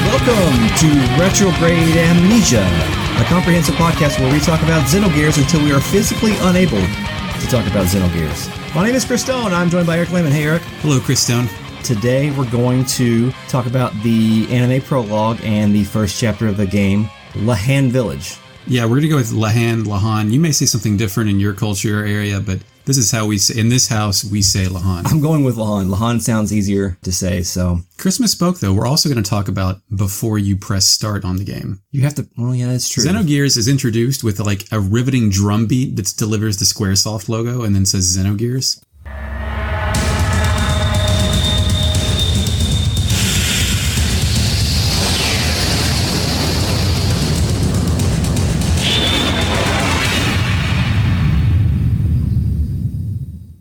Welcome to Retrograde Amnesia, a comprehensive podcast where we talk about Xenogears until we are physically unable to talk about Xenogears. My name is Chris Stone. I'm joined by Eric Lehman. Hey, Eric. Hello, Chris Stone. Today we're going to talk about the anime prologue and the first chapter of the game, Lahan Village. Yeah, we're going to go with Lahan. You may say something different in your culture or area, but this is how we say, in this house, we say Lahan. I'm going with Lahan. Lahan sounds easier to say, so. Christmas spoke, though. We're also going to talk about before you press start on the game. You have to, well, yeah, that's true. Xenogears is introduced with like a riveting drum beat that delivers the Squaresoft logo and then says Xenogears.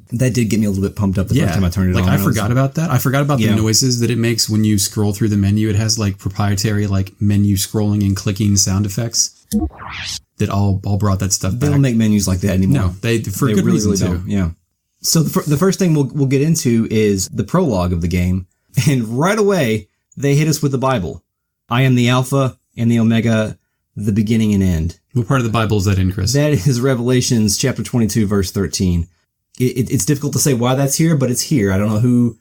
That did get me a little bit pumped up the first time I turned it on. I forgot about that. I forgot about the noises that it makes when you scroll through the menu. It has like proprietary like menu scrolling and clicking sound effects that all brought that stuff back. They don't make menus like that anymore. No, they for good reason too. Yeah. So the first thing we'll get into is the prologue of the game, and right away they hit us with the Bible. I am the Alpha and the Omega, the beginning and end. What part of the Bible is that in, Chris? That is Revelations chapter 22, verse 13. It's difficult to say why that's here, but it's here. I don't know who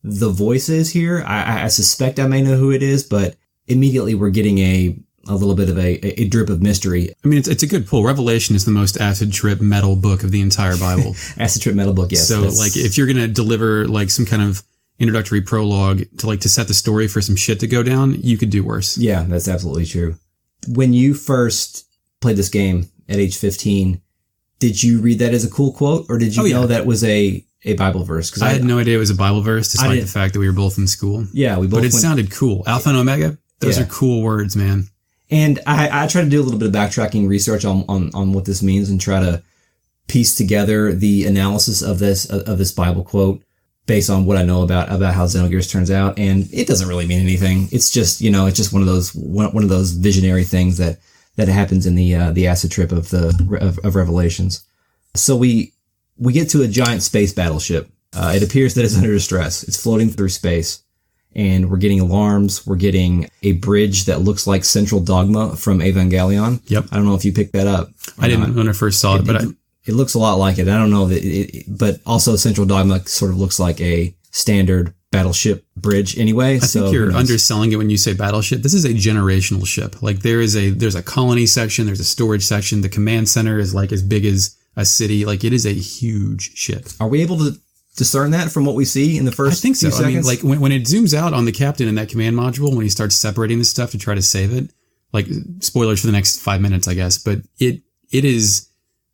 the voice is here. I suspect I may know who it is, but immediately we're getting a little bit of a drip of mystery. I mean, it's a good pull. Revelation is the most acid trip metal book of the entire Bible. Acid trip metal book, yes. So, like, if you're going to deliver, like, some kind of introductory prologue to set the story for some shit to go down, you could do worse. Yeah, that's absolutely true. When you first played this game at age 15, did you read that as a cool quote, or did you know that was a Bible verse? Because I had no idea it was a Bible verse, despite the fact that we were both in school. Yeah, we both. But it sounded cool. Alpha and Omega, those are cool words, man. And I try to do a little bit of backtracking research on what this means and try to piece together the analysis of this Bible quote based on what I know about how Xenogears turns out. And it doesn't really mean anything. It's just, it's just one of those visionary things that happens in the acid trip of Revelations. So we get to a giant space battleship. It appears that it's under distress. It's floating through space, and we're getting alarms. We're getting a bridge that looks like Central Dogma from Evangelion. Yep. I don't know if you picked that up. I didn't when I first saw it, but it looks a lot like it. I don't know but also Central Dogma sort of looks like a standard battleship bridge anyway. I think you're underselling it when you say battleship. This is a generational ship. Like there's a colony section, there's a storage section. The command center is like as big as a city. Like it is a huge ship. Are we able to discern that from what we see in the first few seconds? I mean, like when it zooms out on the captain in that command module, when he starts separating this stuff to try to save it, like spoilers for the next 5 minutes, I guess, but it is,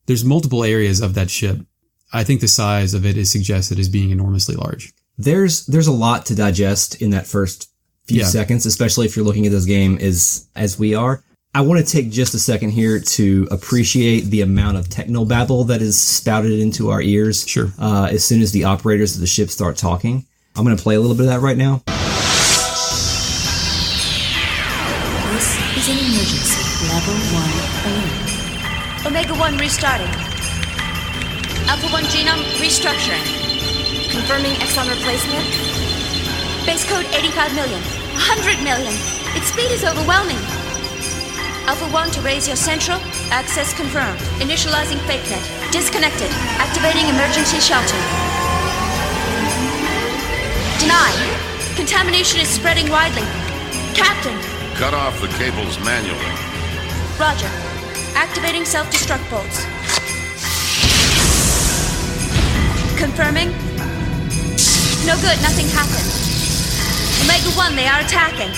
there's multiple areas of that ship. I think the size of it is suggested as being enormously large. There's a lot to digest in that first few seconds, especially if you're looking at this game as we are. I want to take just a second here to appreciate the amount of technobabble that is spouted into our ears. Sure. As soon as the operators of the ship start talking. I'm going to play a little bit of that right now. This is an emergency. Level 1 alert. Omega 1 restarting. Alpha 1 genome restructuring. Confirming exon replacement. Base code 85 million. 100 million. Its speed is overwhelming. Alpha 1 to raise your central. Access confirmed. Initializing FakeNet. Disconnected. Activating emergency shelter. Denied. Contamination is spreading widely. Captain. Cut off the cables manually. Roger. Activating self-destruct bolts. Confirming. No good, nothing happened. Omega 1, they are attacking.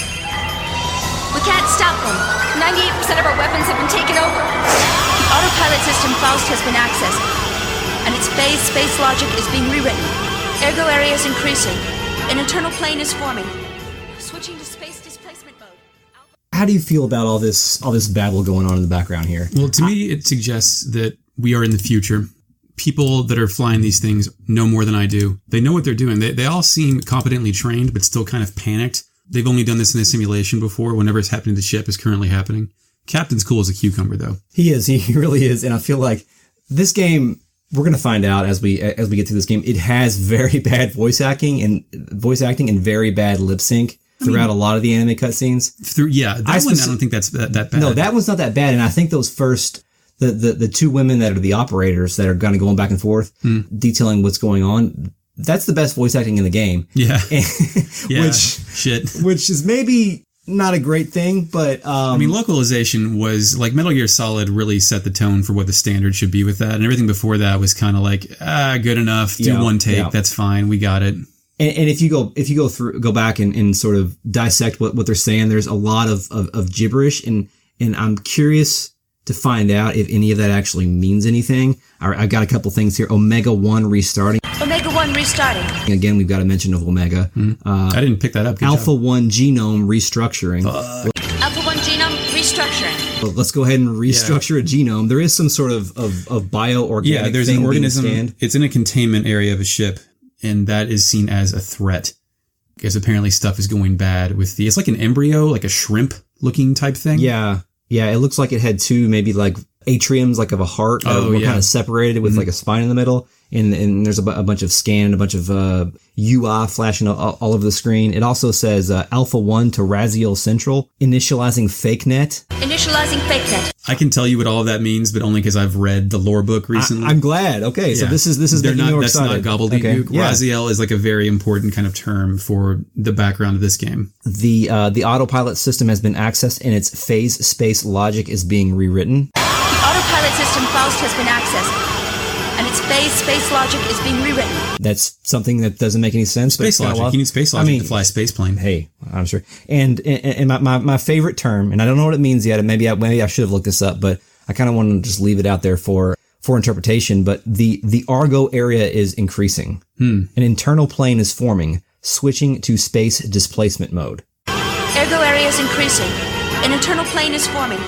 We can't stop them. 98% of our weapons have been taken over. The autopilot system Faust has been accessed, and its phase space logic is being rewritten. Ergo area is increasing. An internal plane is forming. Switching to space displacement mode. How do you feel about all this babble going on in the background here? Well, to me, it suggests that we are in the future. People that are flying these things know more than I do. They know what they're doing. They all seem competently trained, but still kind of panicked. They've only done this in a simulation before. Whenever it's happening to the ship is currently happening. Captain's cool as a cucumber, though. He is. He really is. And I feel like this game we're going to find out as we get through this game. It has very bad voice acting and very bad lip sync throughout a lot of the anime cutscenes. I don't think that's that bad. No, that one's not that bad. And I think those first, the two women that are the operators that are kind of going back and forth, detailing what's going on, that's the best voice acting in the game. Yeah. Which is maybe not a great thing, but I mean, localization was like Metal Gear Solid really set the tone for what the standard should be with that, and everything before that was kind of like good enough. Do one take, that's fine, we got it. And if you go back and sort of dissect what they're saying, there's a lot of gibberish, and I'm curious to find out if any of that actually means anything. I've got a couple things here. Omega 1 restarting. Omega 1 restarting. Again, we've got a mention of Omega. I didn't pick that up. Good Alpha job. 1 genome restructuring. Alpha 1 genome restructuring. Well, let's go ahead and restructure a genome. There is some sort of bioorganic Yeah, there's thing an organism. being scanned. It's in a containment area of a ship, and that is seen as a threat because apparently stuff is going bad with it's like an embryo, like a shrimp looking type thing. Yeah, it looks like it had two maybe like atriums like of a heart that were kind of separated with like a spine in the middle. And there's a bunch of scan, a bunch of UI flashing all over the screen. It also says Alpha 1 to Raziel Central, initializing FakeNet. Initializing FakeNet. I can tell you what all of that means, but only because I've read the lore book recently. I'm glad. Okay, so this is making me more excited. That's not gobbledygook. Okay. Yeah. Raziel is like a very important kind of term for the background of this game. The autopilot system has been accessed, and its phase space logic is being rewritten. The autopilot system Faust has been accessed, and its phase space logic is being rewritten. That's something that doesn't make any sense. Space logic. You need space logic to fly a space plane. Hey, I'm sure. And my favorite term, and I don't know what it means yet, and maybe I should have looked this up, but I kind of want to just leave it out there for interpretation. But the Argo area is increasing. An internal plane is forming, switching to space displacement mode. Ergo area is increasing. An internal plane is forming,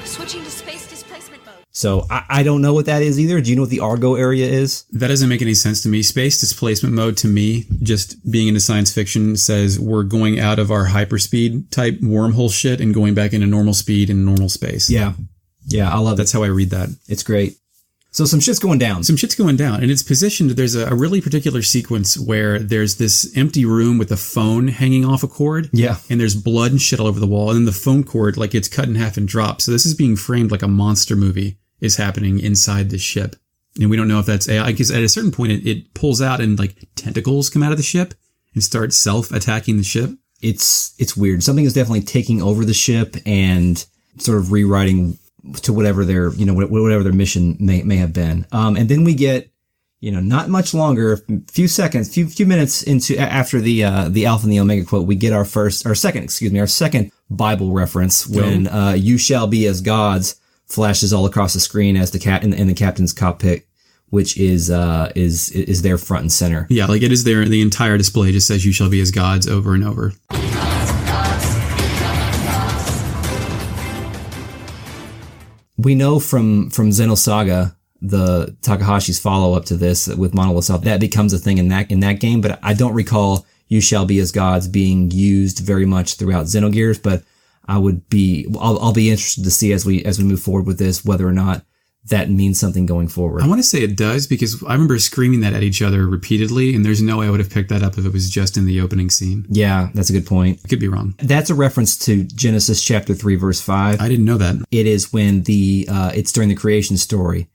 switching to space displacement mode. So I don't know what that is either. Do you know what the Argo area is? That doesn't make any sense to me. Space displacement mode to me, just being into science fiction, says we're going out of our hyperspeed type wormhole shit and going back into normal speed in normal space. Yeah, I love That's how I read that. It's great. So some shit's going down. And it's positioned. There's a really particular sequence where there's this empty room with a phone hanging off a cord. Yeah. And there's blood and shit all over the wall. And then the phone cord like gets cut in half and drops. So this is being framed like a monster movie is happening inside the ship. And we don't know if that's AI, because at a certain point it pulls out and like tentacles come out of the ship and start self-attacking the ship. It's weird. Something is definitely taking over the ship and sort of rewriting to whatever their mission may have been. And then we get, not much longer, a few seconds, few minutes after the Alpha and the Omega quote, we get our second Bible reference when, you shall be as gods flashes all across the screen as in the captain's cockpit, which is there front and center. Yeah. Like it is there. The entire display just says you shall be as gods over and over. We know from Xenosaga, the Takahashi's follow-up to this with Monolith Soft, that becomes a thing in that game, but I don't recall You Shall Be As Gods being used very much throughout Xenogears, but I'll be interested to see as we move forward with this, whether or not that means something going forward. I want to say it does, because I remember screaming that at each other repeatedly, and there's no way I would have picked that up if it was just in the opening scene. Yeah, that's a good point. I could be wrong. That's a reference to Genesis chapter 3, verse 5. I didn't know that. It is when it's during the creation story,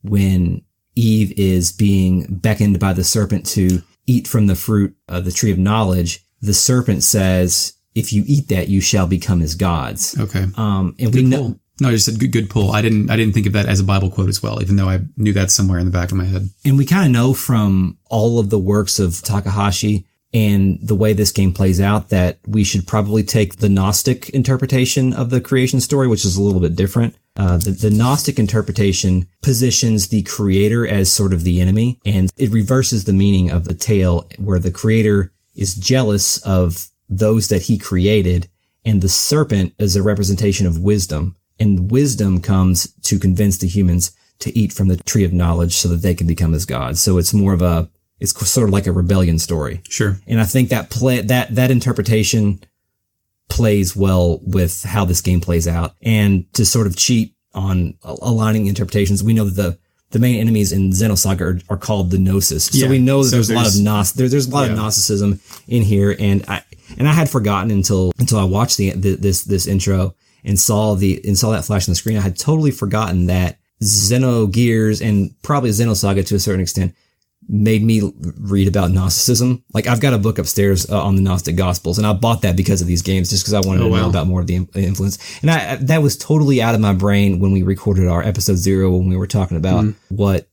when Eve is being beckoned by the serpent to eat from the fruit of the tree of knowledge. The serpent says, if you eat that, you shall become as gods. Okay. And good we know. Pull. No, I just said good pull. I didn't think of that as a Bible quote as well, even though I knew that somewhere in the back of my head. And we kind of know from all of the works of Takahashi and the way this game plays out that we should probably take the Gnostic interpretation of the creation story, which is a little bit different. The Gnostic interpretation positions the creator as sort of the enemy, and it reverses the meaning of the tale where the creator is jealous of those that he created, and the serpent is a representation of wisdom. And wisdom comes to convince the humans to eat from the tree of knowledge so that they can become as gods. So it's it's sort of like a rebellion story. Sure. And I think that interpretation plays well with how this game plays out. And to sort of cheat on aligning interpretations, we know that the main enemies in Xenosaga are called the Gnosis. So we know that there's a lot of there's a lot of Gnosticism in here, and I had forgotten until I watched this intro and saw that flash on the screen. I had totally forgotten that Xenogears and probably Xenosaga to a certain extent made me read about Gnosticism. Like, I've got a book upstairs on the Gnostic Gospels, and I bought that because of these games, just because I wanted to know about more of the influence. And that was totally out of my brain when we recorded our episode 0, when we were talking about what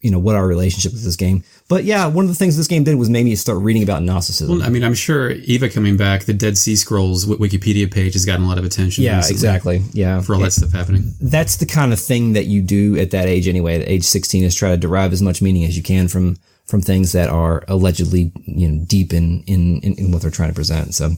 our relationship with this game. But yeah, one of the things this game did was made me start reading about Gnosticism. Well, I mean, I'm sure Eva coming back, the Dead Sea Scrolls Wikipedia page has gotten a lot of attention. Yeah, exactly. Yeah. For all that stuff happening. That's the kind of thing that you do at that age anyway. At age 16 is try to derive as much meaning as you can from things that are allegedly, deep in what they're trying to present. So,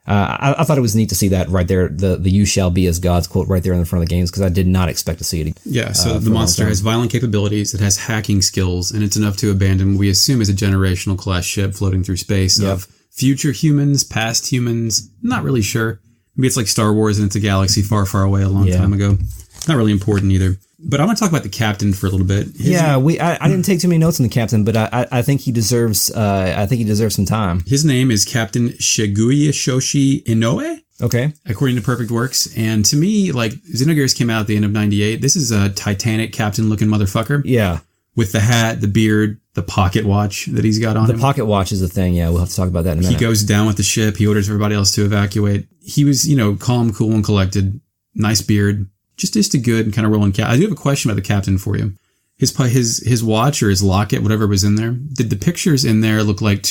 I thought it was neat to see that right there, the "You shall be as gods" quote right there in the front of the games, because I did not expect to see it. Yeah, so the monster has violent capabilities, it has hacking skills, and it's enough to abandon what we assume is a generational class ship floating through space of future humans, past humans, not really sure. Maybe it's like Star Wars and it's a galaxy far, far away a long time ago. Not really important either. But I want to talk about the captain for a little bit. I didn't take too many notes on the captain, but I think he deserves some time. His name is Captain Shigeru Shoshi Inoue. Okay. According to Perfect Works. And to me, like, Xenogears came out at the end of 98. This is a Titanic captain looking motherfucker. Yeah. With the hat, the beard, the pocket watch that he's got on him. The pocket watch is a thing, yeah. We'll have to talk about that in a minute. He goes down with the ship. He orders everybody else to evacuate. He was, calm, cool, and collected. Nice beard. Just a good kind of rolling cat. I do have a question about the captain for you. His watch or his locket, whatever was in there, did the pictures in there look like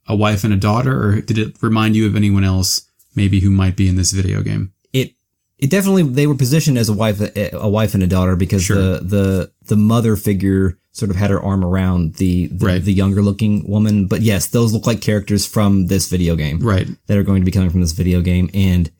a wife and a daughter, or did it remind you of anyone else maybe who might be in this video game? It definitely, they were positioned as a wife and a daughter, because the mother figure sort of had her arm around the younger looking woman. But yes, those look like characters from this video game, right? That are going to be coming from this video game, and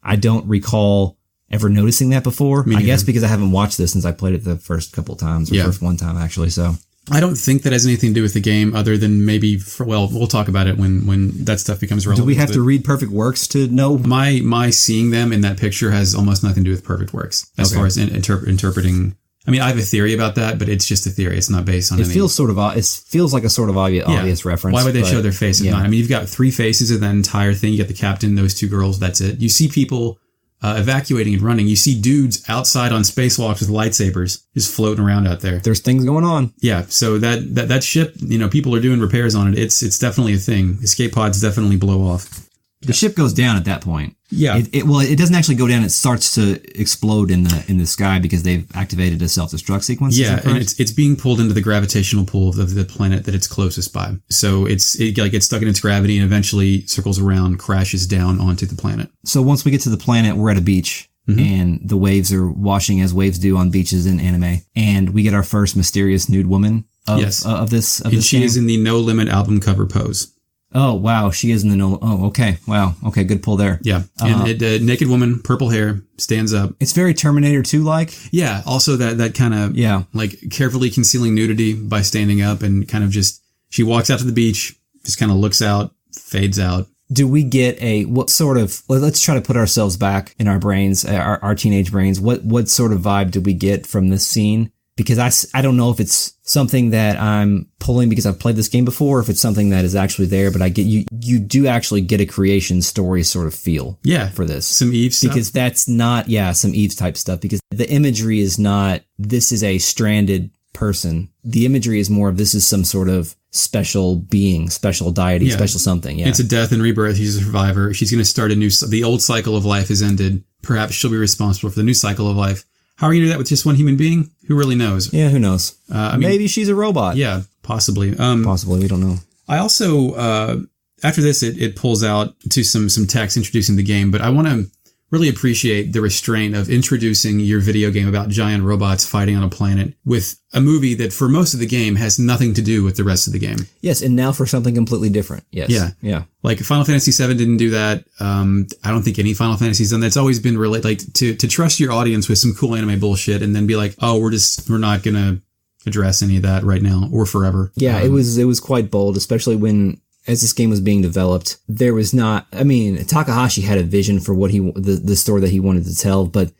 I don't recall ever noticing that before. I guess because I haven't watched this since I played it the first couple of times, or first one time actually. So I don't think that has anything to do with the game, other than maybe we'll talk about it when that stuff becomes relevant. Do we have to read Perfect Works to know? My seeing them in that picture has almost nothing to do with Perfect Works as far as interpreting. I mean, I have a theory about that, but it's just a theory. It's not based on anything. It feels like a sort of obvious reference. Why would they show their face if not? I mean, you've got 3 faces of that entire thing. You got the captain, those 2 girls. That's it. You see people evacuating and running. You see dudes outside on spacewalks with lightsabers just floating around out there. There's things going on. Yeah. So that ship, people are doing repairs on it. It's definitely a thing. Escape pods definitely blow off. The ship goes down at that point. Yeah. It doesn't actually go down. It starts to explode in the sky because they've activated a self-destruct sequence. Yeah, and it's being pulled into the gravitational pull of the planet that it's closest by. So it gets stuck in its gravity and eventually circles around, crashes down onto the planet. So once we get to the planet, we're at a beach. And the waves are washing as waves do on beaches in anime. And we get our first mysterious nude woman of this game. And she is in the No Limit album cover pose. Oh, wow. She is in the no. Oh, okay. Wow. Okay. Good pull there. Yeah. And naked woman, purple hair, stands up. It's very Terminator 2 like. Yeah. Also that kind of, like carefully concealing nudity by standing up and kind of just, she walks out to the beach, just kind of looks out, fades out. Do we get let's try to put ourselves back in our brains, our teenage brains. What sort of vibe do we get from this scene? Because I don't know if it's something that I'm pulling because I've played this game before, or if it's something that is actually there, but I get you do actually get a creation story sort of feel for this. Some Eve stuff. Because that's not, some Eve type stuff, because the imagery is not, this is a stranded person. The imagery is more of, this is some sort of special being, special deity, special something. Yeah. It's a death and rebirth. She's a survivor. She's going to start the old cycle of life has ended. Perhaps she'll be responsible for the new cycle of life. How are you going to do that with just one human being? Who really knows? Yeah, who knows? Maybe she's a robot. Yeah, possibly. Possibly, we don't know. I also, after this, it pulls out to some text introducing the game, but I want to really appreciate the restraint of introducing your video game about giant robots fighting on a planet with a movie that for most of the game has nothing to do with the rest of the game. Yes, and now for something completely different. Yes. Yeah. Like Final Fantasy VII didn't do that. I don't think any Final Fantasy's done that. It's always been to trust your audience with some cool anime bullshit and then be like, oh, we're not going to address any of that right now or forever. Yeah, it was quite bold, especially when, as this game was being developed, there was not, Takahashi had a vision for what the story that he wanted to tell, but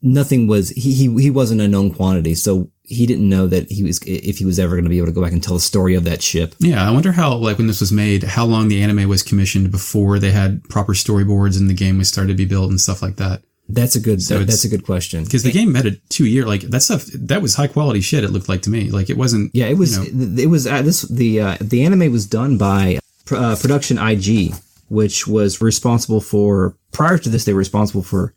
nothing was, he wasn't a known quantity. So he didn't know that if he was ever going to be able to go back and tell the story of that ship. Yeah, I wonder how, like, when this was made, how long the anime was commissioned before they had proper storyboards and the game was started to be built and stuff like that. That's a good question. Because the game had a 2 year, like, that stuff, that was high quality shit. It looked like to me, like, it wasn't. Yeah, it was. The anime was done by Production IG, which was responsible for. Prior to this, they were responsible for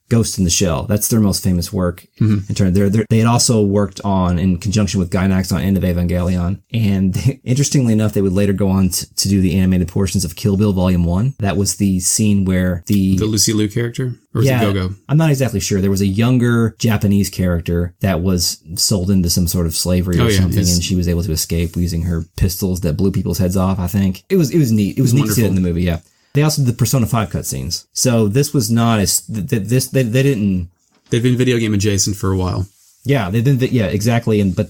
Ghost in the Shell. That's their most famous work. In turn, they had also worked on, in conjunction with Gainax, on End of Evangelion. And interestingly enough, they would later go on to do the animated portions of Kill Bill Volume 1. That was the scene where the Lucy Liu character? Or was it Go-Go? I'm not exactly sure. There was a younger Japanese character that was sold into some sort of slavery or something, and she was able to escape using her pistols that blew people's heads off, I think. It was neat. It was neat to see that in the movie, yeah. They also did the Persona 5 cutscenes. So this was not they didn't. They've been video game adjacent for a while. Yeah, exactly. But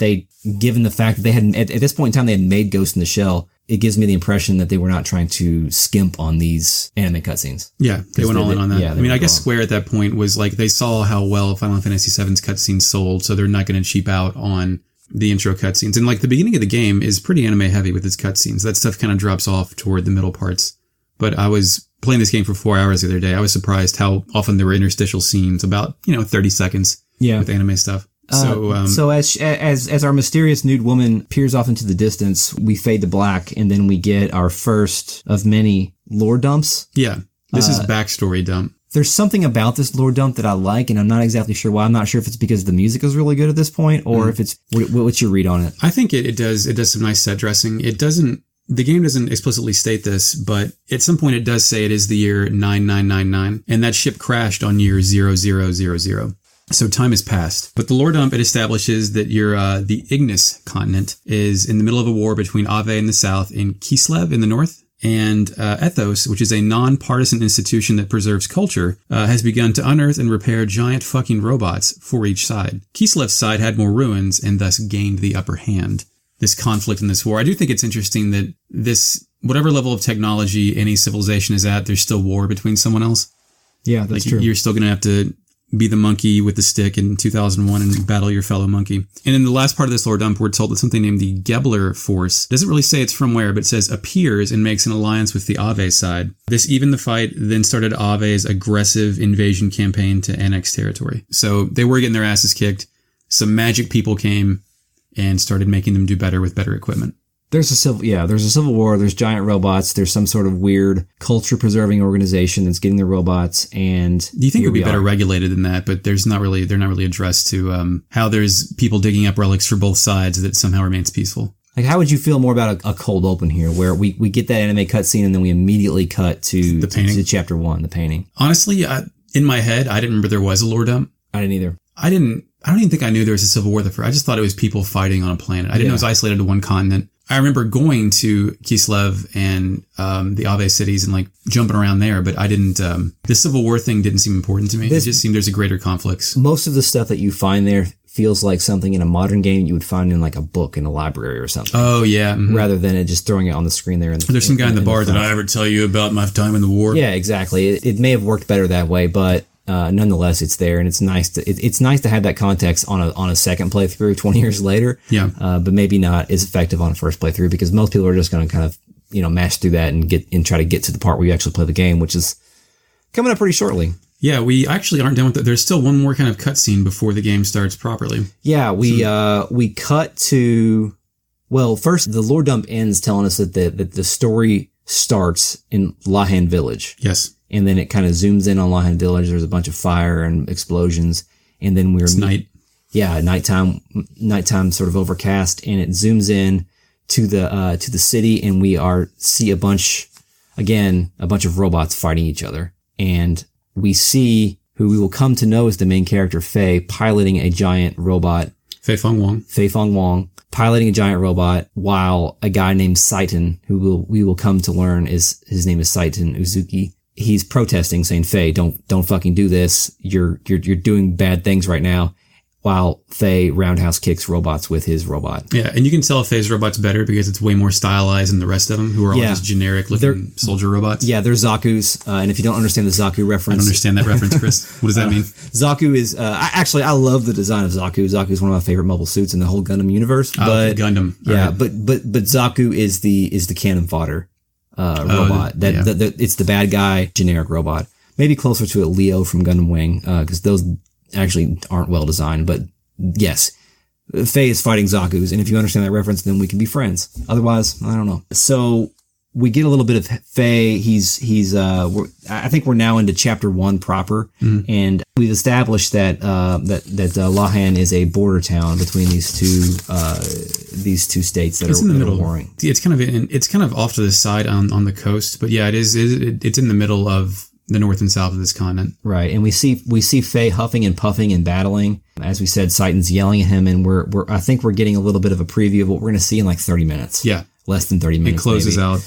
given the fact that they hadn't, at this point in time, they had made Ghost in the Shell, it gives me the impression that they were not trying to skimp on these anime cutscenes. Yeah, they went all in on that. Yeah, I mean, I guess Square at that point was like, they saw how well Final Fantasy VII's cutscenes sold, so they're not going to cheap out on the intro cutscenes. And like the beginning of the game is pretty anime heavy with its cutscenes. That stuff kind of drops off toward the middle parts. But I was playing this game for 4 hours the other day. I was surprised how often there were interstitial scenes, about 30 seconds with anime stuff. So as our mysterious nude woman peers off into the distance, we fade to black, and then we get our first of many lore dumps. Yeah, this is backstory dump. There's something about this lore dump that I like, and I'm not exactly sure why. I'm not sure if it's because the music is really good at this point, or if it's what's your read on it? I think it does some nice set dressing. The game doesn't explicitly state this, but at some point it does say it is the year 9999, and that ship crashed on year 0000. So time has passed. But the lore dump, it establishes that the Ignis continent is in the middle of a war between Ave in the south and Kislev in the north. And Ethos, which is a non-partisan institution that preserves culture, has begun to unearth and repair giant fucking robots for each side. Kislev's side had more ruins and thus gained the upper hand. This conflict in this war. I do think it's interesting that whatever level of technology any civilization is at, there's still war between someone else. Yeah, that's true. You're still going to have to be the monkey with the stick in 2001 and battle your fellow monkey. And in the last part of this lore dump, we're told that something named the Gebler Force, doesn't really say it's from where, but it says appears and makes an alliance with the Ave side. This evened the fight, then started Ave's aggressive invasion campaign to annex territory. So they were getting their asses kicked. Some magic people came and started making them do better with better equipment. There's a civil war. There's giant robots. There's some sort of weird culture-preserving organization that's getting their robots. And do you think it would be better regulated than that? But they're not really addressed to how there's people digging up relics for both sides that somehow remains peaceful. Like, how would you feel more about a cold open here, where we get that anime cutscene and then we immediately cut to the painting, to chapter 1, the painting? Honestly, in my head, I didn't remember there was a lore dump. I didn't either. I don't even think I knew there was a civil war there. I just thought it was people fighting on a planet. I didn't know it was isolated to one continent. I remember going to Kislev and the Ave cities and like jumping around there, but I didn't. The Civil War thing didn't seem important to me. It just seemed there's a greater conflicts. Most of the stuff that you find there feels like something in a modern game you would find in like a book in a library or something. Oh yeah, rather than it just throwing it on the screen there. There's some guy in the bar that I ever tell you about my time in the war. Yeah, exactly. It may have worked better that way, but. Nonetheless, it's there, and it's nice to have that context on a second playthrough 20 years later. Yeah. But maybe not as effective on a first playthrough, because most people are just going to kind of mash through that and try to get to the part where you actually play the game, which is coming up pretty shortly. Yeah, we actually aren't done with that. There's still one more kind of cutscene before the game starts properly. Yeah, we cut to first the lore dump ends telling us that the story starts in Lahan Village. Yes. And then it kind of zooms in on Lahan Village. There's a bunch of fire and explosions. And then it's night. Yeah, nighttime sort of overcast. And it zooms in to the city, and we see a bunch of robots fighting each other. And we see who we will come to know as the main character, Faye, piloting a giant robot. Fei Fong Wong, piloting a giant robot, while a guy named Saiton, who we will come to learn his name is Saiton Uzuki. He's protesting, saying, "Faye, don't fucking do this. You're doing bad things right now." while Faye roundhouse kicks robots with his robot. Yeah, and you can tell Faye's robot's better because it's way more stylized than the rest of them, who are all just generic-looking soldier robots. Yeah, they're Zaku's, and if you don't understand the Zaku reference... I don't understand that reference, Chris. What does that mean? Zaku is... I love the design of Zaku. Zaku is one of my favorite mobile suits in the whole Gundam universe. But, Gundam. Yeah, right. but Zaku is the cannon fodder robot. It's the bad guy, generic robot. Maybe closer to a Leo from Gundam Wing, because those actually aren't well designed. But yes, Faye is fighting Zaku's, and if you understand that reference, then we can be friends. Otherwise, I don't know. So we get a little bit of Faye. I think we're now into chapter 1 proper, and we've established that Lahan is a border town between these two states that are warring. It's kind of off to the side on the coast, but yeah, it's in the middle of the north and south of this continent. Right. And we see Faye huffing and puffing and battling. As we said, Saiten's yelling at him, and I think we're getting a little bit of a preview of what we're going to see in like 30 minutes. Yeah. Less than 30 minutes. It closes out.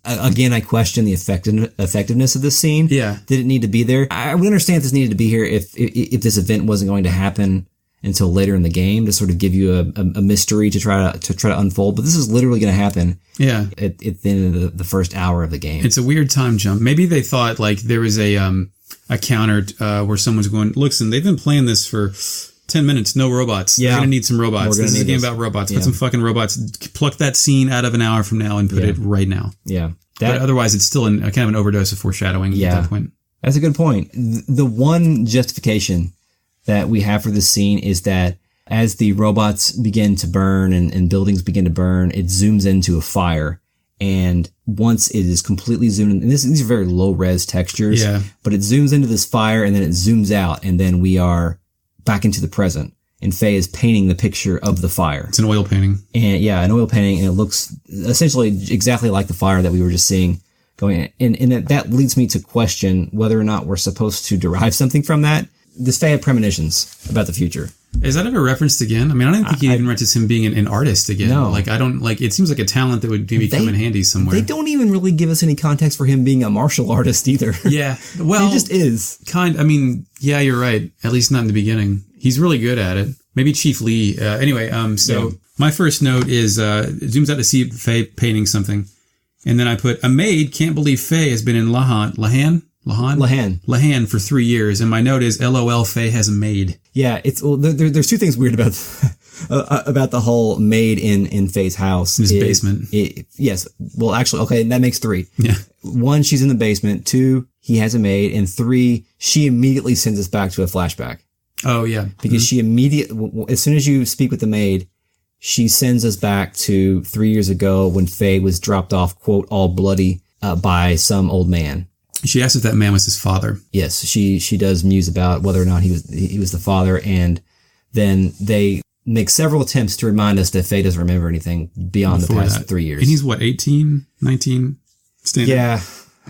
Again, I question the effectiveness of this scene. Yeah. Did it need to be there? I would understand if this needed to be here if this event wasn't going to happen until later in the game, to sort of give you a mystery to try to unfold. But this is literally going to happen. Yeah. At the end of the first hour of the game. It's a weird time jump. Maybe they thought like there was a counter where someone's going, listen, they've been playing this for 10 minutes, no robots. Yeah. They're going to need some robots. This is a game about robots. Put some fucking robots. Pluck that scene out of an hour from now and put it right now. Yeah. But otherwise, it's still kind of an overdose of foreshadowing at that point. That's a good point. The one justification that we have for this scene is that as the robots begin to burn and buildings begin to burn, it zooms into a fire. And once it is completely zoomed in, and these are very low res textures, but it zooms into this fire and then it zooms out, and then we are back into the present. And Faye is painting the picture of the fire. It's an oil painting. And an oil painting, and it looks essentially exactly like the fire that we were just seeing going in. And that leads me to question whether or not we're supposed to derive something from that. Does Faye have premonitions about the future? Is that ever referenced again? I mean, I don't think he even references him being an artist again. No. Like, I don't, like, it seems like a talent that would maybe come in handy somewhere. They don't even really give us any context for him being a martial artist either. Yeah. Well, he just is. I mean, yeah, you're right. At least not in the beginning. He's really good at it. Maybe Chief Lee. My first note is, it zooms out to see Faye painting something. And then I put, a maid can't believe Faye has been in Lahan for 3 years, and my note is LOL. Faye has a maid. Yeah, there's two things weird about the whole maid in Faye's house. His basement. Yes. Well, actually, okay, that makes 3. Yeah. 1, she's in the basement. 2, he has a maid, and 3, she immediately sends us back to a flashback. Oh yeah, because she as soon as you speak with the maid, she sends us back to 3 years ago when Faye was dropped off, quote, all bloody by some old man. She asked if that man was his father. Yes, she does muse about whether or not he was the father, and then they make several attempts to remind us that Faye doesn't remember anything beyond the past 3 years. And he's what, 18, 19? Standard? Yeah.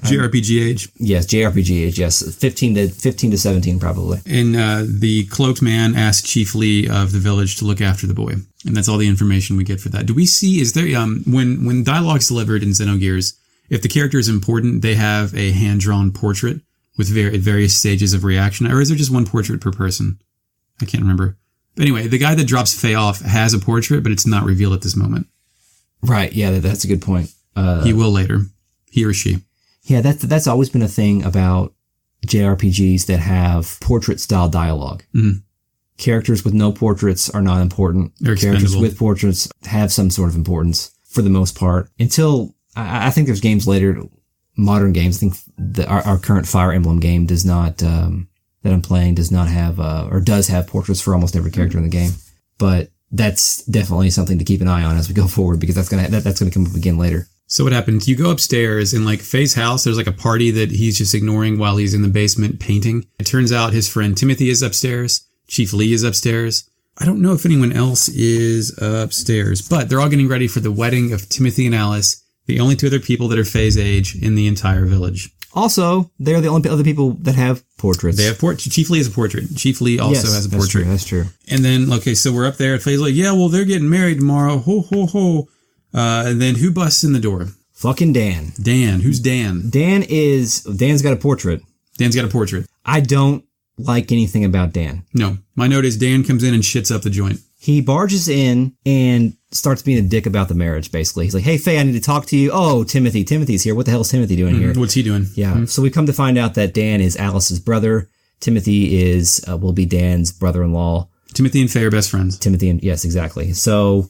JRPG age? Yes, JRPG age, yes. 15 to 17 probably. And the cloaked man asked Chief Lee of the village to look after the boy. And that's all the information we get for that. Do we see, is there, when dialogue's delivered in Xenogears, if the character is important, they have a hand-drawn portrait with various stages of reaction, or is there just one portrait per person? I can't remember. But anyway, the guy that drops Faye off has a portrait, but it's not revealed at this moment. Right, yeah, that's a good point. He will later. He or she. Yeah, that's always been a thing about JRPGs that have portrait-style dialogue. Mm-hmm. Characters with no portraits are not important. Characters with portraits have some sort of importance, for the most part, until... I think there's games later, modern games. I think our current Fire Emblem game does not, that I'm playing does not have, or does have portraits for almost every character in the game. But that's definitely something to keep an eye on as we go forward, because that's gonna come up again later. So what happened? You go upstairs in like Faye's house. There's like a party that he's just ignoring while he's in the basement painting. It turns out his friend Timothy is upstairs. Chief Lee is upstairs. I don't know if anyone else is upstairs, but they're all getting ready for the wedding of Timothy and Alice. The only 2 other people that are Faye's age in the entire village. Also, they're the only other people that have portraits. They have Chief Lee has a portrait. Chief Lee also has a portrait. That's true. And then, okay, so we're up there. Faye's like, yeah, well, they're getting married tomorrow. Ho, ho, ho. And then who busts in the door? Fucking Dan. Dan. Who's Dan? Dan's got a portrait. Dan's got a portrait. I don't like anything about Dan. No. My note is Dan comes in and shits up the joint. He barges in and starts being a dick about the marriage, basically. He's like, hey, Faye, I need to talk to you. Oh, Timothy's here. What the hell is Timothy doing here? What's he doing? Yeah. So we come to find out that Dan is Alice's brother. Timothy will be Dan's brother-in-law. Timothy and Faye are best friends. Yes, exactly. So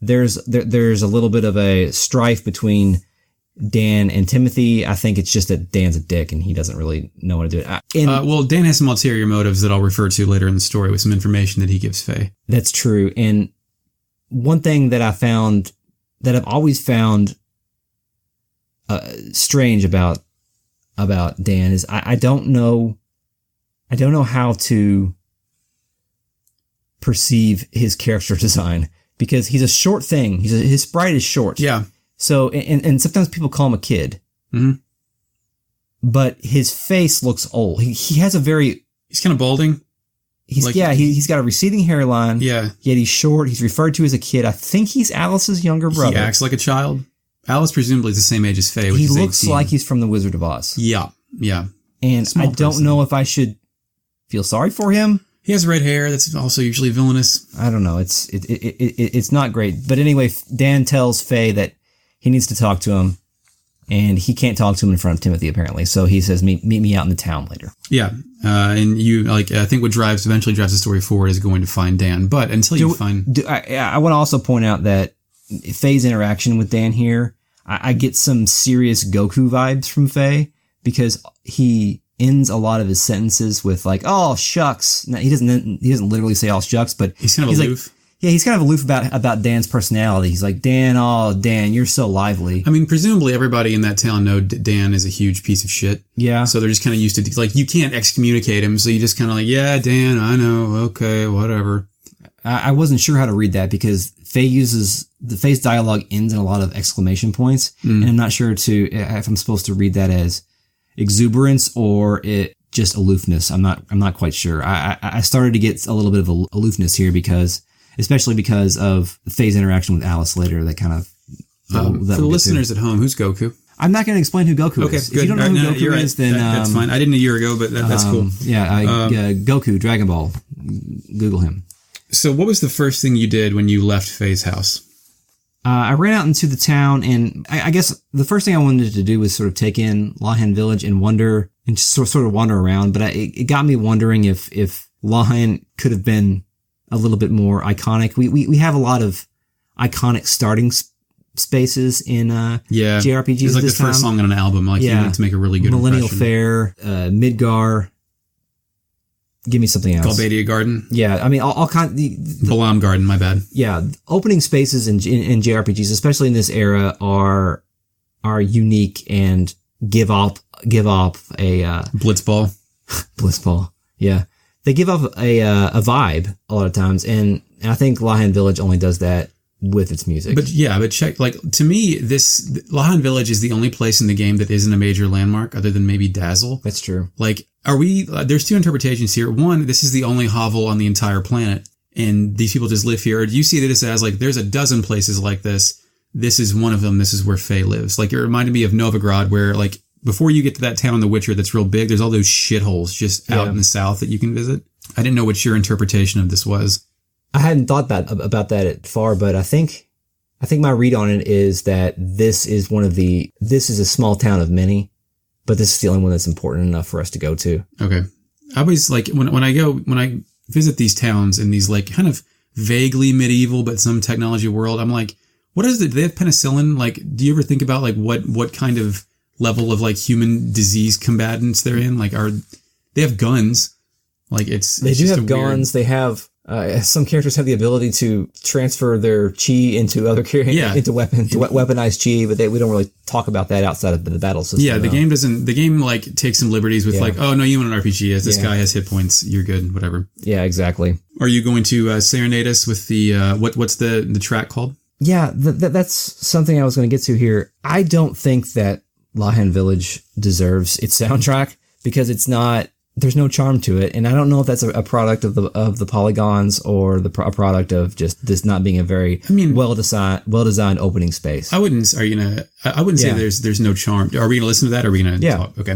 there's a little bit of a strife between Dan and Timothy. I think it's just that Dan's a dick and he doesn't really know how to do it. Well, Dan has some ulterior motives that I'll refer to later in the story with some information that he gives Faye. That's true. And one thing that I've always found strange about Dan is I don't know how to perceive his character design, because he's a short thing. His sprite is short. Yeah. So, and sometimes people call him a kid. Mm-hmm. But his face looks old. He has a very... He's kind of balding. He's got a receding hairline. Yeah. Yet he's short. He's referred to as a kid. I think he's Alice's younger brother. He acts like a child. Alice presumably is the same age as Faye, which he is 18. looks like he's from The Wizard of Oz. Yeah. Yeah. And I don't know if I should feel sorry for him. He has red hair. That's also usually villainous. I don't know. It's not great. But anyway, Dan tells Faye that he needs to talk to him, and he can't talk to him in front of Timothy, apparently. So he says, meet me out in the town later. Yeah. And I think what eventually drives the story forward is going to find Dan. But until you find... I want to also point out that Faye's interaction with Dan here, I get some serious Goku vibes from Faye, because he ends a lot of his sentences with like, oh, shucks. Now, he doesn't literally say all shucks, but he's kind of aloof. Like, yeah, he's kind of aloof about Dan's personality. He's like, Dan, you're so lively. I mean, presumably everybody in that town know Dan is a huge piece of shit. Yeah. So they're just kind of used to, like, you can't excommunicate him. So you just kind of like, yeah, Dan, I know. Okay, whatever. I wasn't sure how to read that, because Faye's dialogue ends in a lot of exclamation points. And I'm not sure if I'm supposed to read that as exuberance or just aloofness. I'm not quite sure. I started to get a little bit of aloofness here, especially because of Faye's interaction with Alice later. That kind of for the listeners at home, who's Goku? I'm not going to explain who Goku is. Good. If you don't know who Goku is, then that's fine. I didn't a year ago, but that's cool. Goku, Dragon Ball. Google him. So, what was the first thing you did when you left Faye's house? I ran out into the town, and I guess the first thing I wanted to do was sort of take in Lahan Village and wander and just sort of wander around. But it got me wondering if Lahan could have been a little bit more iconic. We have a lot of iconic starting spaces in JRPGs. It's like the first song on an album. Like you wanted to make a really good Millennial impression. Fair, Midgar. Give me something else. Galbadia Garden. Yeah, I mean all kinds. Balam Garden. My bad. Yeah, opening spaces in JRPGs, especially in this era, are unique and give off a Blitzball. Blitzball. Yeah, they give off a vibe a lot of times, and I think Lahan Village only does that with its music. But check, like, to me, Lahan Village is the only place in the game that isn't a major landmark other than maybe Dazzle. That's true. Like, there's two interpretations here. One, this is the only hovel on the entire planet, and these people just live here. Or do you see this as, like, there's a dozen places like this. This is one of them. This is where Faye lives. Like, it reminded me of Novigrad, where, like, before you get to that town in The Witcher that's real big, there's all those shitholes just out in the south that you can visit. I didn't know what your interpretation of this was. I hadn't thought about that far, but I think my read on it is that this is a small town of many, but this is the only one that's important enough for us to go to. Okay. I always like when I visit these towns in these like kind of vaguely medieval but some technology world, I'm like, what is it? Do they have penicillin? Like, do you ever think about like what kind of level of like human disease combatants they're in? Like, they have guns? Like they do have guns. They have. Some characters have the ability to transfer their chi into other into weaponized chi, but we don't really talk about that outside of the battle system. Yeah, the game like takes some liberties with like, oh no, you want an RPG as this guy has hit points, you're good, whatever. Yeah, exactly. Are you going to serenade us with the what's the track called? Yeah, that's something I was going to get to here. I don't think that Lahan Village deserves its soundtrack because it's not. There's no charm to it, and I don't know if that's a product of the polygons or a product of just this not being a very well designed opening space. I wouldn't say there's no charm. Are we gonna listen to that? Or are we gonna talk? Okay.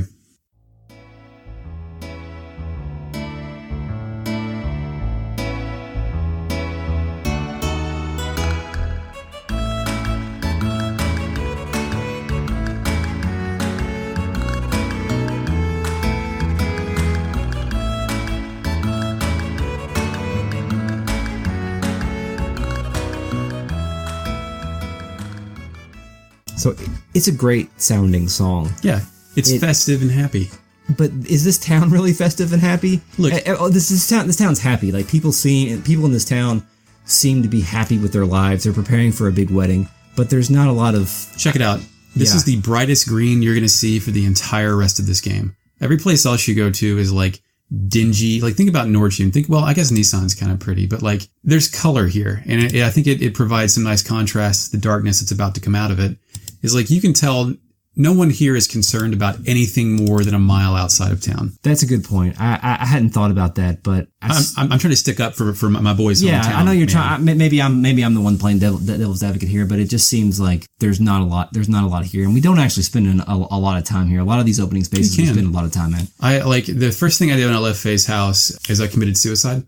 So it's a great sounding song. Yeah, it's festive and happy. But is this town really festive and happy? Look, this town's happy. Like people in this town seem to be happy with their lives. They're preparing for a big wedding, but there's not a lot of... Check it out. This is the brightest green you're going to see for the entire rest of this game. Every place else you go to is like dingy. Like think about Nordstrom. Well, I guess Nissan's kind of pretty, but like there's color here. And I think it provides some nice contrast. The darkness that's about to come out of it is like, you can tell no one here is concerned about anything more than a mile outside of town. That's a good point. I hadn't thought about that, but I'm trying to stick up for my boys. Yeah, hometown, I know you're trying. Maybe I'm the one playing devil's advocate here, but it just seems like there's not a lot here, and we don't actually spend a lot of time here. A lot of these opening spaces we spend a lot of time in. I like the first thing I did when I left Faye's house is I committed suicide.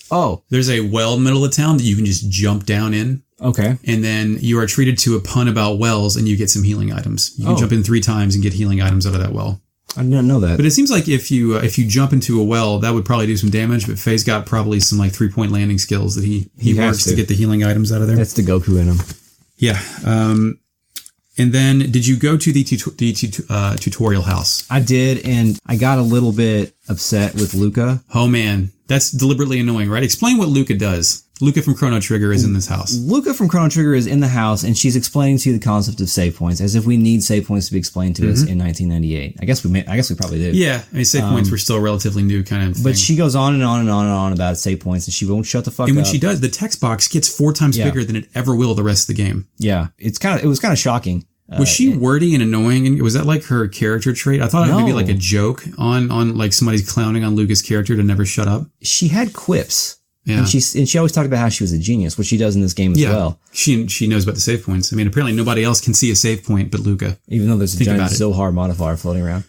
Oh, there's a well in the middle of town that you can just jump down in. Okay. And then you are treated to a pun about wells and you get some healing items. You can jump in 3 times and get healing items out of that well. I didn't know that. But it seems like if you jump into a well, that would probably do some damage. But Faye's got probably some like 3-point landing skills that he works to get the healing items out of there. That's the Goku in him. Yeah. And then did you go to the tutorial house? I did, and I got a little bit upset with Luca. Oh man, that's deliberately annoying, right? Explain what Luca does. Luca from Chrono Trigger is in this house. Luca from Chrono Trigger is in the house, and she's explaining to you the concept of save points, as if we need save points to be explained to us in 1998. I guess we probably did. Yeah, I mean, save points were still relatively new kind of thing. But she goes on and on and on and on about save points, and she won't shut the fuck up. And when she does, the text box gets 4 times bigger than it ever will the rest of the game. Yeah, it was kind of shocking. Was she wordy and annoying? And was that like her character trait? I thought it would be like a joke on like somebody's clowning on Luca's character to never shut up. She had quips. Yeah. And she always talked about how she was a genius, which she does in this game as well. She knows about the save points. I mean, apparently nobody else can see a save point but Luca. Even though there's a giant Zohar modifier floating around.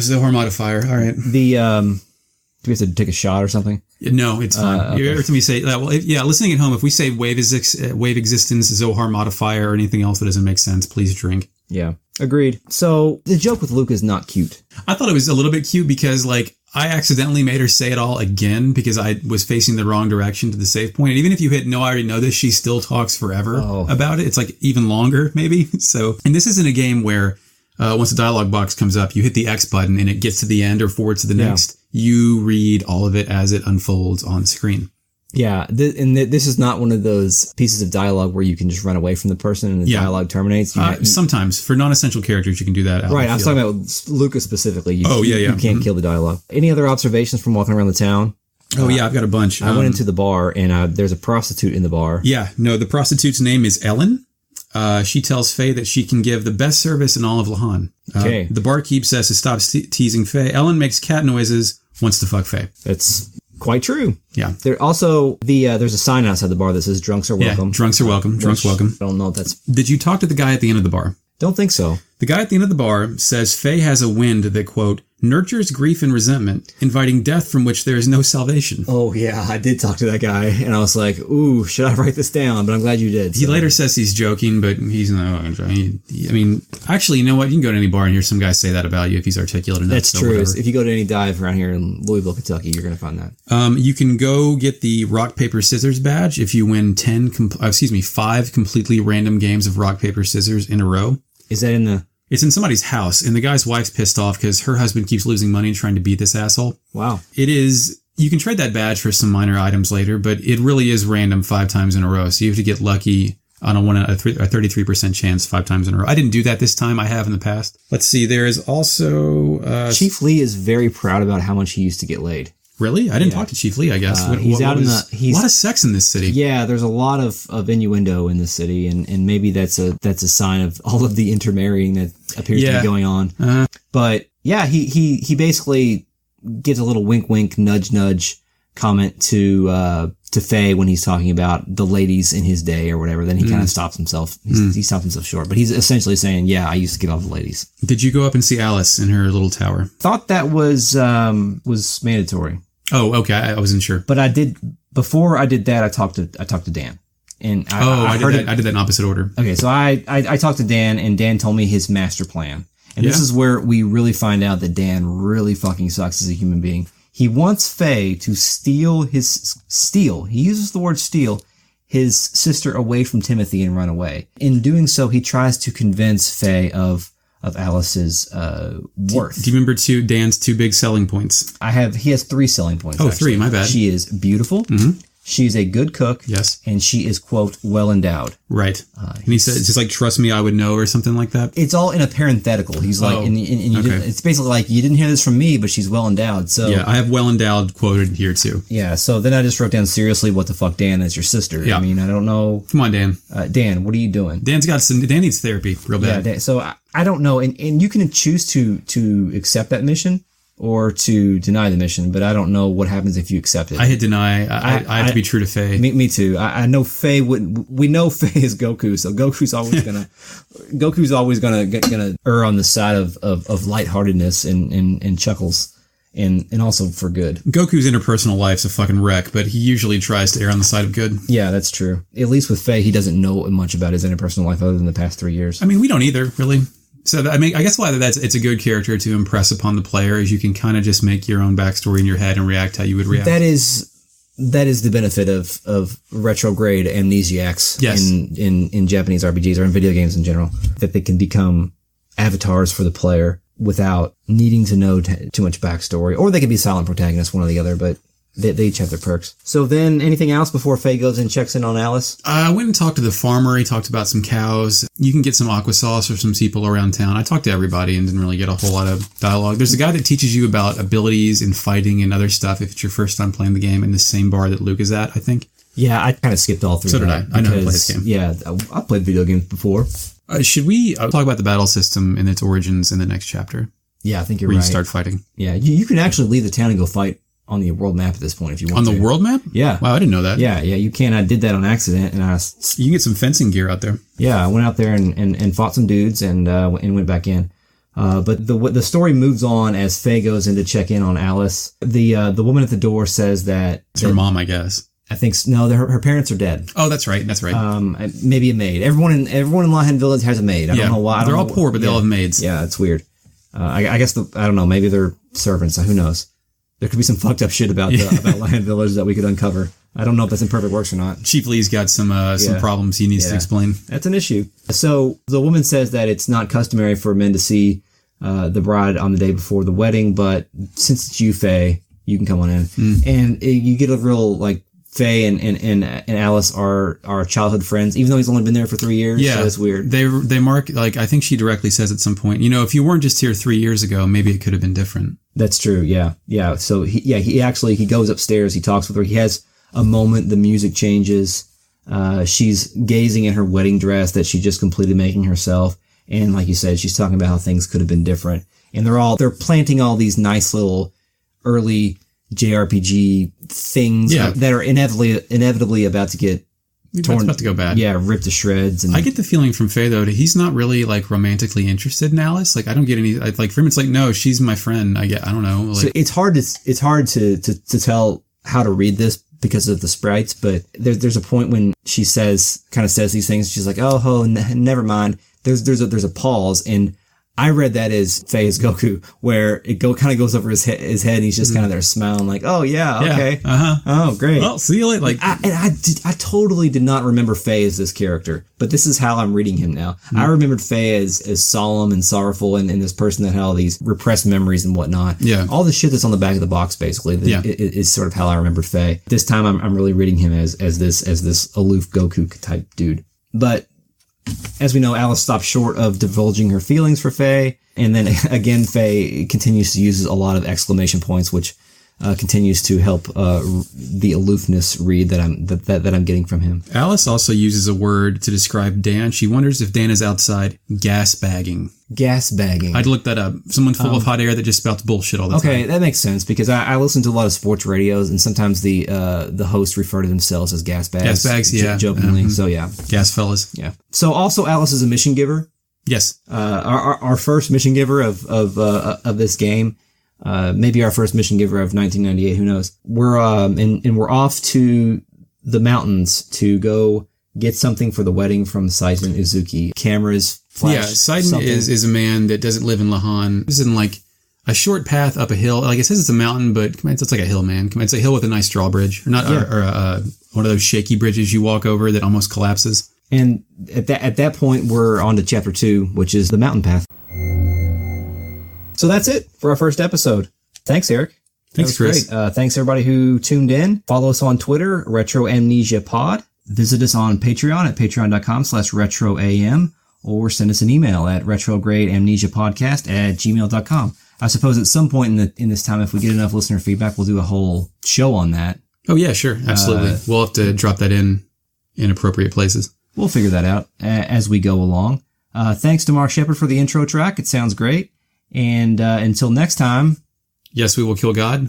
Zohar modifier. All right. Do we have to take a shot or something? No, it's fine. Okay. Every time you say, listening at home, if we say wave existence, Zohar modifier, or anything else that doesn't make sense, please drink. Yeah, agreed. So the joke with Luca is not cute. I thought it was a little bit cute because like I accidentally made her say it all again because I was facing the wrong direction to the save point. And even if you hit no, I already know this, she still talks forever about it. It's like even longer maybe. So, and this isn't a game where once the dialogue box comes up, you hit the X button and it gets to the end or forward to the next. You read all of it as it unfolds on screen. Yeah, this is not one of those pieces of dialogue where you can just run away from the person and the dialogue terminates. Sometimes for non-essential characters, you can do that. Right, I'm talking about Luca specifically. You can't kill the dialogue. Any other observations from walking around the town? I've got a bunch. I went into the bar and there's a prostitute in the bar. Yeah, no, the prostitute's name is Ellen. She tells Faye that she can give the best service in all of Lahan. Okay. The barkeep says to stop teasing Faye. Ellen makes cat noises, wants to fuck Faye. That's quite true. Yeah. There also there's a sign outside the bar that says "Drunks are welcome." Yeah, drunks are welcome. Drunks welcome. I don't know if that's. Did you talk to the guy at the end of the bar? Don't think so. The guy at the end of the bar says Faye has a wind that, quote, nurtures grief and resentment, inviting death from which there is no salvation. Oh, yeah, I did talk to that guy, and I was like, ooh, should I write this down? But I'm glad you did. He later says he's joking, but he's not. I mean, actually, you know what? You can go to any bar and hear some guy say that about you if he's articulate enough. That's true. If you go to any dive around here in Louisville, Kentucky, you're going to find that. You can go get the rock, paper, scissors badge if you win 5 completely random games of rock, paper, scissors in a row. Is that in the... It's in somebody's house, and the guy's wife's pissed off because her husband keeps losing money trying to beat this asshole. Wow. It is... You can trade that badge for some minor items later, but it really is random 5 times in a row. So you have to get lucky on a 33% chance 5 times in a row. I didn't do that this time. I have in the past. Let's see. There is also... Chief Lee is very proud about how much he used to get laid. Really? I didn't talk to Chief Lee, I guess. He's a lot of sex in this city. Yeah, there's a lot of innuendo in this city, and maybe that's a sign of all of the intermarrying that appears to be going on. But yeah, he basically gives a little wink wink, nudge nudge comment to Faye when he's talking about the ladies in his day or whatever. Then he kind of stops himself. He stops himself short, but he's essentially saying, "Yeah, I used to get all the ladies." Did you go up and see Alice in her little tower? Thought that was mandatory. Oh, okay. I wasn't sure. But I did, before I did that, I talked to Dan. And I did that in opposite order. Okay, so I talked to Dan, and Dan told me his master plan. And this is where we really find out that Dan really fucking sucks as a human being. He wants Faye to steal, he uses the word steal, his sister away from Timothy and run away. In doing so, he tries to convince Faye of Alice's worth. Do you remember Dan's 2 big selling points? He has 3 selling points. Oh, actually. 3, my bad. She is beautiful. Mm-hmm. She's a good cook. Yes. And she is, quote, well endowed. Right. And he said, it's just like, trust me, I would know, or something like that. It's all in a parenthetical. He's like, okay. It's basically like, you didn't hear this from me, but she's well endowed. So yeah, I have well endowed quoted here too. Yeah. So then I just wrote down, seriously, what the fuck, Dan? That's your sister. Yeah. I mean, I don't know. Come on, Dan. Dan, what are you doing? Dan needs therapy real bad. Yeah. So I don't know. And you can choose to accept that mission or to deny the mission, but I don't know what happens if you accept it. I hit deny. I have to be true to Faye. Me too. I know Faye wouldn't. We know Faye is Goku, so Goku's always gonna err on the side of lightheartedness and chuckles, and also for good. Goku's interpersonal life's a fucking wreck, but he usually tries to err on the side of good. Yeah, that's true. At least with Faye, he doesn't know much about his interpersonal life other than the past 3 years. I mean, we don't either, really. So, I mean, I guess why it's a good character to impress upon the player is you can kind of just make your own backstory in your head and react how you would react. That is the benefit of retrograde amnesiacs in Japanese RPGs or in video games in general, that they can become avatars for the player without needing to know too much backstory, or they can be silent protagonists, one or the other, but they each have their perks. So then, anything else before Faye goes and checks in on Alice? I went and talked to the farmer. He talked about some cows. You can get some aqua sauce or some people around town. I talked to everybody and didn't really get a whole lot of dialogue. There's a guy that teaches you about abilities and fighting and other stuff if it's your first time playing the game in the same bar that Luke is at, I think. Yeah, I kind of skipped all through So did I. I know how to play this game. Yeah, I played video games before. Should we talk about the battle system and its origins in the next chapter? Yeah, I think you're right. Where you start fighting. Yeah, you can actually leave the town and go fight on the world map at this point if you want on to. On the world map? Yeah. Wow, I didn't know that. Yeah, you can. I did that on accident, and you can get some fencing gear out there. Yeah, I went out there and fought some dudes and went back in. But the story moves on as Faye goes in to check in on Alice. The woman at the door says that it's her mom, I guess. I think no, her parents are dead. Oh, that's right. That's right. Maybe a maid. Everyone in Lahan Village has a maid. I don't know why. They're all poor, but they all have maids. Yeah, it's weird. I guess I don't know. Maybe they're servants. Who knows? There could be some fucked up shit about Lahan Village that we could uncover. I don't know if that's in Perfect Works or not. Chief Lee's got some problems he needs to explain. That's an issue. So the woman says that it's not customary for men to see the bride on the day before the wedding, but since it's you, Faye, you can come on in. And you get a real Faye and Alice are childhood friends, even though he's only been there for 3 years. Yeah, so it's weird. They mark, I think she directly says at some point, if you weren't just here 3 years ago, maybe it could have been different. That's true. Yeah. So he goes upstairs. He talks with her. He has a moment. The music changes. She's gazing at her wedding dress that she just completed making herself. And like you said, she's talking about how things could have been different. And they're planting all these nice little early JRPG things that are inevitably about to get torn. About to go bad. Yeah, ripped to shreds. And I get the feeling from Faye though that he's not really romantically interested in Alice. I don't get any for him. It's no, she's my friend. I don't know. So it's hard to tell how to read this because of the sprites. But there's a point when she says these things. She's like, oh, never mind. There's a pause and. I read that as Faye is Goku, where it kind of goes over his head, and he's just kind of there smiling, oh yeah, okay, oh great. Well, see you later. I totally did not remember Faye as this character, but this is how I'm reading him now. I remembered Faye as solemn and sorrowful, and this person that had all these repressed memories and whatnot. Yeah, all the shit that's on the back of the box, basically. Is sort of how I remembered Faye. This time, I'm really reading him as this aloof Goku type dude, but. As we know, Alice stops short of divulging her feelings for Faye, and then again, Faye continues to use a lot of exclamation points, which continues to help the aloofness read that I'm getting from him. Alice also uses a word to describe Dan. She wonders if Dan is outside gas bagging. Gas bagging. I'd look that up. Someone full of hot air that just spouts bullshit all the time. Okay, that makes sense because I listen to a lot of sports radios, and sometimes the hosts refer to themselves as gas bags. Gas bags, yeah, jokingly. So yeah, gas fellas. Yeah. So also, Alice is a mission giver. Yes. Our first mission giver of this game. Maybe our first mission giver of 1998. Who knows? We're off to the mountains to go get something for the wedding from Saiten Uzuki. Cameras. Flash. Yeah, Saiten is a man that doesn't live in Lahan. This is in a short path up a hill. It says it's a mountain, but it's like a hill, man. It's a hill with a nice drawbridge, or not, or one of those shaky bridges you walk over that almost collapses. And at that point, we're on to chapter 2, which is the mountain path. So that's it for our first episode. Thanks, Eric. Thanks, Chris. Great. Thanks, everybody who tuned in. Follow us on Twitter, Retro Amnesia Pod. Visit us on Patreon at patreon.com/retroam, or send us an email at retrogradeamnesiapodcast@gmail.com. I suppose at some point in this time, if we get enough listener feedback, we'll do a whole show on that. Oh, yeah, sure. Absolutely. We'll have to drop that in appropriate places. We'll figure that out as we go along. Thanks to Mark Shepard for the intro track. It sounds great. And until next time. Yes, we will kill God.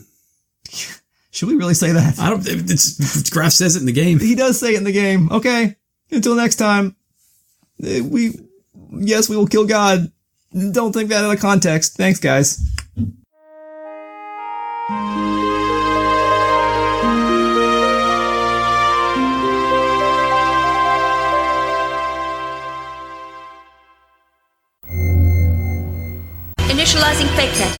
Should we really say that? Graf says it in the game. He does say it in the game. Okay. Until next time. We will kill God. Don't think that out of context. Thanks, guys. Initializing FakeNet.